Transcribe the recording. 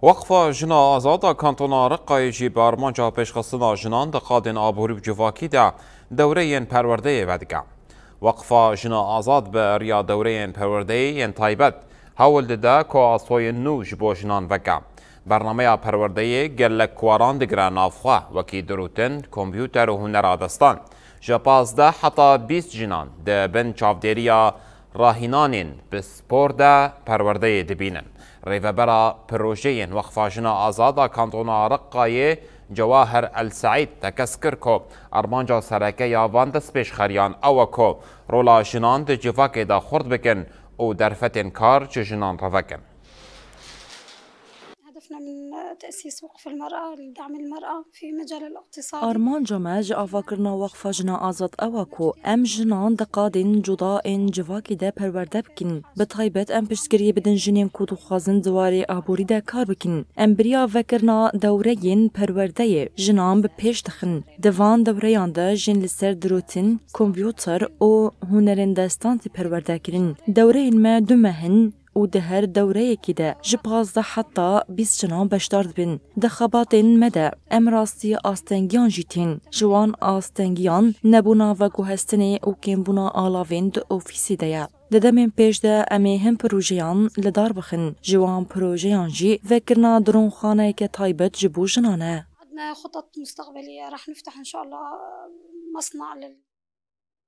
وقفة جنا آزادا کانتونا رقای جی بارمانجا پیشخستنا جنان دقادن آبوری بجواکی دا دورین پرورده ودگا. وقفة جنا آزاد به ریا دورین پرورده ین تایبت هول دا که آسوی نو جبو جنان وگا. برنامه پرورده گلک کواران دگره نافخواه وکی دروتن کمپیوتر و هنر آدستان. جپاز دا حتی 20 جنان ده بن چافدیریا راهینانین به سپور دا پرورده دبینن. ریوبرا پروژه وقفه جنا آزادا کانتونا رقای جواهر السعید تکسکر کو ارمانجا سرکه یا واندس پیش خریان او کو رولا جنان ده جواکه دا خورد بکن او درفتن کار چه جنان روکن. هدفنا من تأسيس وقف المرأة لدعم المرأة في مجال الاقتصاد. أرمان جماج أفكرنا وقفة جنا آزاد أواكو أم جنان دقادن جداء جواكي دا پرورده بكن بطيبت أم پشتگري بدن جنين كودو خازن دواري آبوري دا كار بكن أم بريا فكرنا دورين پرورده جنان بپیش دخن دوان دوريان دا جن لسر دروتن كمبيوتر او هنرين دستان تي پرورده کرن دورين ما دمهن و ده هر دوره که ده جپازده حتی 20 جنان بشتارد بین ده خباتین مده امراستی آستنگیان جیتین جوان آستنگیان نبونا و گوهستنه و کم بونا آلاوین ده اوفیسی ده ده دمین پیش ده امی هم پروژیان لدار بخن جوان پروژیان جی وکرنا درون خانه که تایبت جبو جنانه. عندنا خطط مستقبلية راح نفتح إن شاء الله مصنع